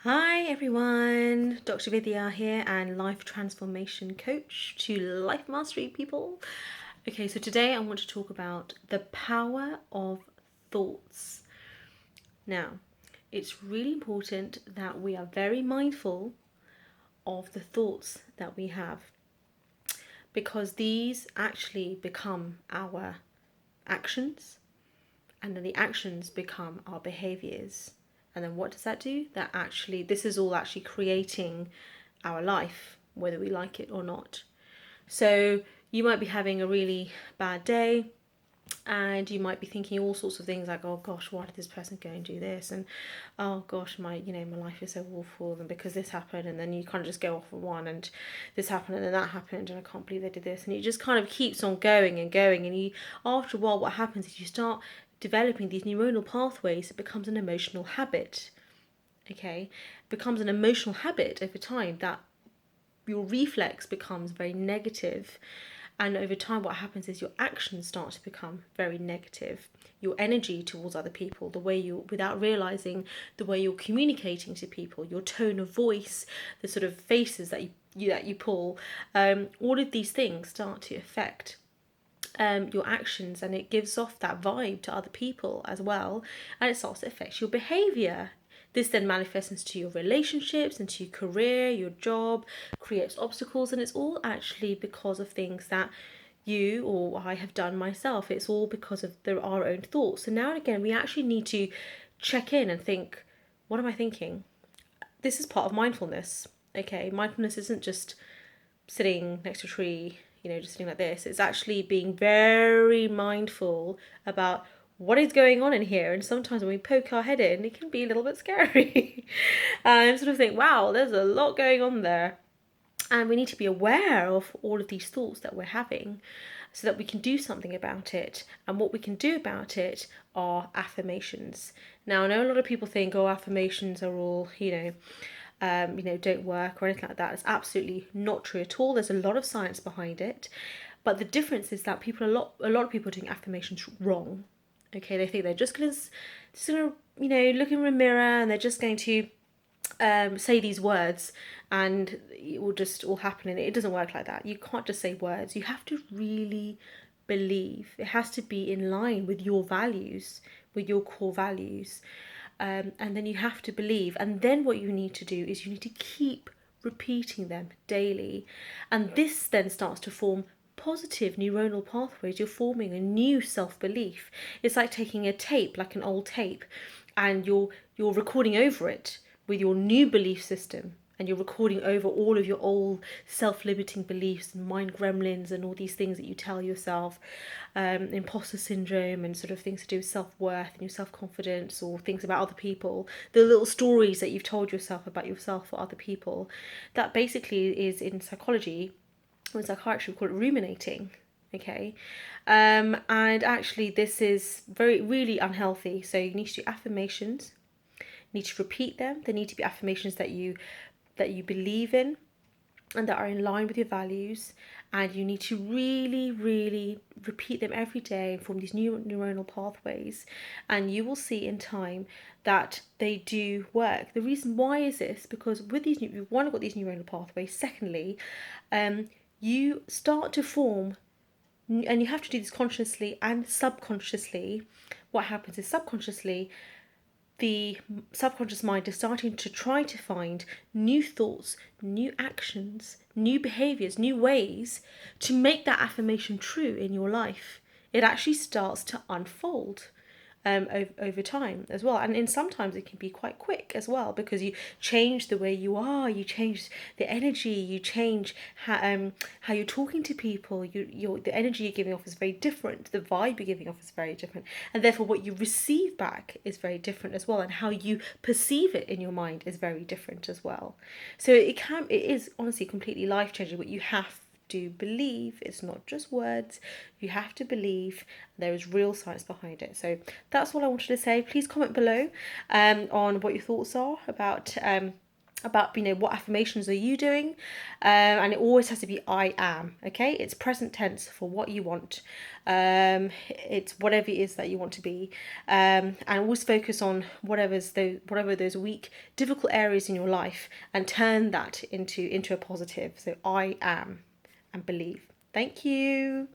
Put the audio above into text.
Hi everyone, Dr. Vidya here and life transformation coach to life mastery people. Okay, so today I want to talk about the power of thoughts. Now, it's really important that we are very mindful of the thoughts that we have because these actually become our actions and then the actions become our behaviors. And then what does that do? This is all actually creating our life, whether we like it or not. So you might be having a really bad day and you might be thinking all sorts of things like, oh gosh, why did this person go and do this? And oh gosh, my life is so awful, and because this happened, and then you kind of just go off on one, and this happened and then that happened, and I can't believe they did this, and it just kind of keeps on going and going, and you, after a while, what happens is you start developing these neuronal pathways. It becomes an emotional habit. Okay, it becomes an emotional habit over time that your reflex becomes very negative, and over time what happens is your actions start to become very negative. Your energy towards other people, the way you, without realizing, the way you're communicating to people, your tone of voice, the sort of faces that you pull, all of these things start to affect your actions, and it gives off that vibe to other people as well, and it starts to affect your behavior. This then manifests into your relationships, into your career, your job, creates obstacles, and it's all actually because of things that you or I have done myself. It's all because of our own thoughts. So now and again, we actually need to check in and think, what am I thinking? This is part of mindfulness. Okay, mindfulness isn't just sitting next to a tree, just sitting like this. It's actually being very mindful about what is going on in here. And sometimes when we poke our head in, it can be a little bit scary. And sort of think, wow, there's a lot going on there. And we need to be aware of all of these thoughts that we're having so that we can do something about it. And what we can do about it are affirmations. Now, I know a lot of people think, oh, affirmations are all, don't work or anything like that. It's absolutely not true at all. There's a lot of science behind it. But the difference is that a lot of people are doing affirmations wrong. Okay, they think they're just gonna look in the mirror and they're just going to say these words and it will just all happen, and it doesn't work like that. You can't just say words. You have to really believe. It has to be in line with your values, with your core values. And then you have to believe. And then what you need to do is you need to keep repeating them daily. And this then starts to form positive neuronal pathways. You're forming a new self-belief. It's like taking a tape, like an old tape, and you're recording over it with your new belief system, and you're recording over all of your old self-limiting beliefs and mind gremlins and all these things that you tell yourself, imposter syndrome and sort of things to do with self-worth and your self-confidence, or things about other people, the little stories that you've told yourself about yourself or other people. That basically is, in psychology or in psychiatry, we call it ruminating. Okay, and actually this is really unhealthy. So you need to do affirmations, need to repeat them. They need to be affirmations that you believe in and that are in line with your values, and you need to really repeat them every day and form these new neuronal pathways, and you will see in time that they do work. The reason why is this, because with these you've got these neuronal pathways. Secondly, you start to form, and you have to do this consciously and subconsciously. What happens is subconsciously the subconscious mind is starting to try to find new thoughts, new actions, new behaviors, new ways to make that affirmation true in your life. It actually starts to unfold over time as well. And in sometimes it can be quite quick as well, because you change the way you are, you change the energy, you change how you're talking to people. The energy you're giving off is very different. The vibe you're giving off is very different, and therefore what you receive back is very different as well. And how you perceive it in your mind is very different as well. So it is honestly completely life changing. But you have to believe. It's not just words. You have to believe. There is real science behind it. So that's all I wanted to say. Please comment below on what your thoughts are about about what affirmations are you doing, and it always has to be I am. Okay, it's present tense for what you want. It's whatever it is that you want to be, and always focus on whatever those weak, difficult areas in your life, and turn that into a positive. So I am, and believe. Thank you.